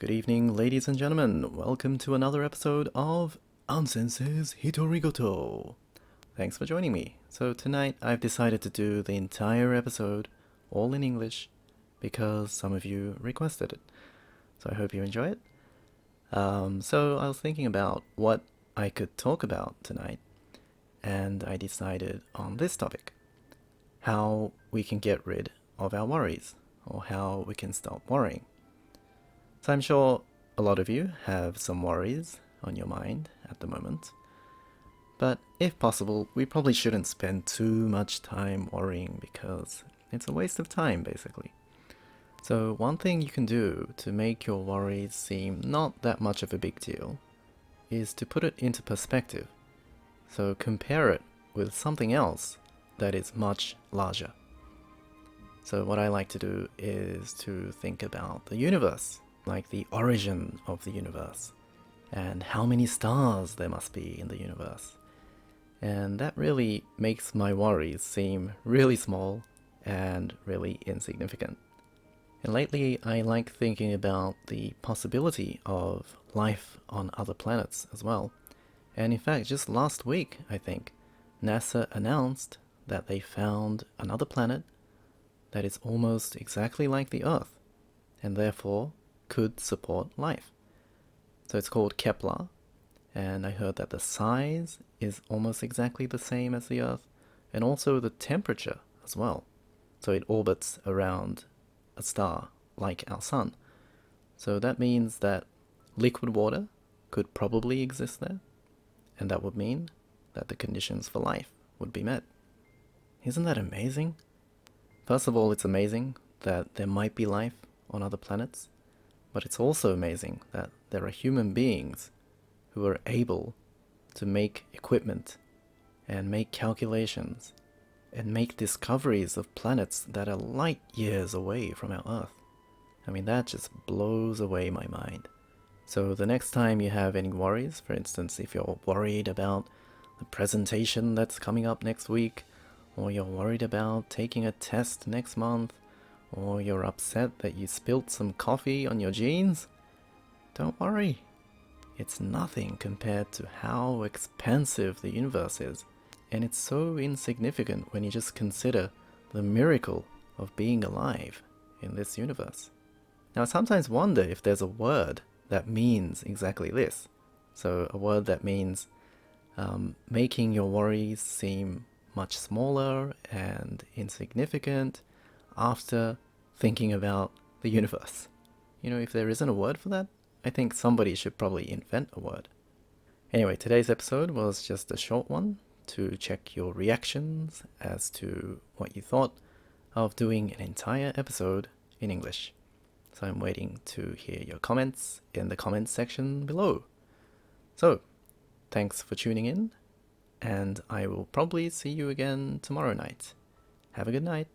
Good evening, ladies and gentlemen. Welcome to another episode of Ansensei's Hitorigoto. Thanks for joining me. So tonight I've decided to do the entire episode all in English because some of you requested it. So I hope you enjoy it. So I was thinking about what I could talk about tonight, and I decided on this topic: how we can get rid of our worries, or how we can stop worrying. So I'm sure a lot of you have some worries on your mind at the moment. But if possible, we probably shouldn't spend too much time worrying because it's a waste of time, basically. So one thing you can do to make your worries seem not that much of a big deal is to put it into perspective. So compare it with something else that is much larger. So what I like to do is to think about the universe, like the origin of the universe, and how many stars there must be in the universe. And that really makes my worries seem really small and really insignificant. And lately, I like thinking about the possibility of life on other planets as well. And in fact, just last week, I think, NASA announced that they found another planet that is almost exactly like the Earth, and therefore could support life. So it's called Kepler, and I heard that the size is almost exactly the same as the Earth, and also the temperature as well. So it orbits around a star like our Sun. So that means that liquid water could probably exist there, and that would mean that the conditions for life would be met. Isn't that amazing? First of all, it's amazing that there might be life on other planets, but it's also amazing that there are human beings who are able to make equipment and make calculations and make discoveries of planets that are light years away from our Earth. I mean, that just blows away my mind. So the next time you have any worries, for instance, if you're worried about the presentation that's coming up next week, or you're worried about taking a test next month, or you're upset that you spilt some coffee on your jeans, don't worry. It's nothing compared to how expansive the universe is, and it's so insignificant when you just consider the miracle of being alive in this universe. Now, I sometimes wonder if there's a word that means exactly this. So a word that means making your worries seem much smaller and insignificant after thinking about the universe. You know, if there isn't a word for that, I think somebody should probably invent a word. Anyway, today's episode was just a short one to check your reactions as to what you thought of doing an entire episode in English. So I'm waiting to hear your comments in the comments section below. So, thanks for tuning in, and I will probably see you again tomorrow night. Have a good night.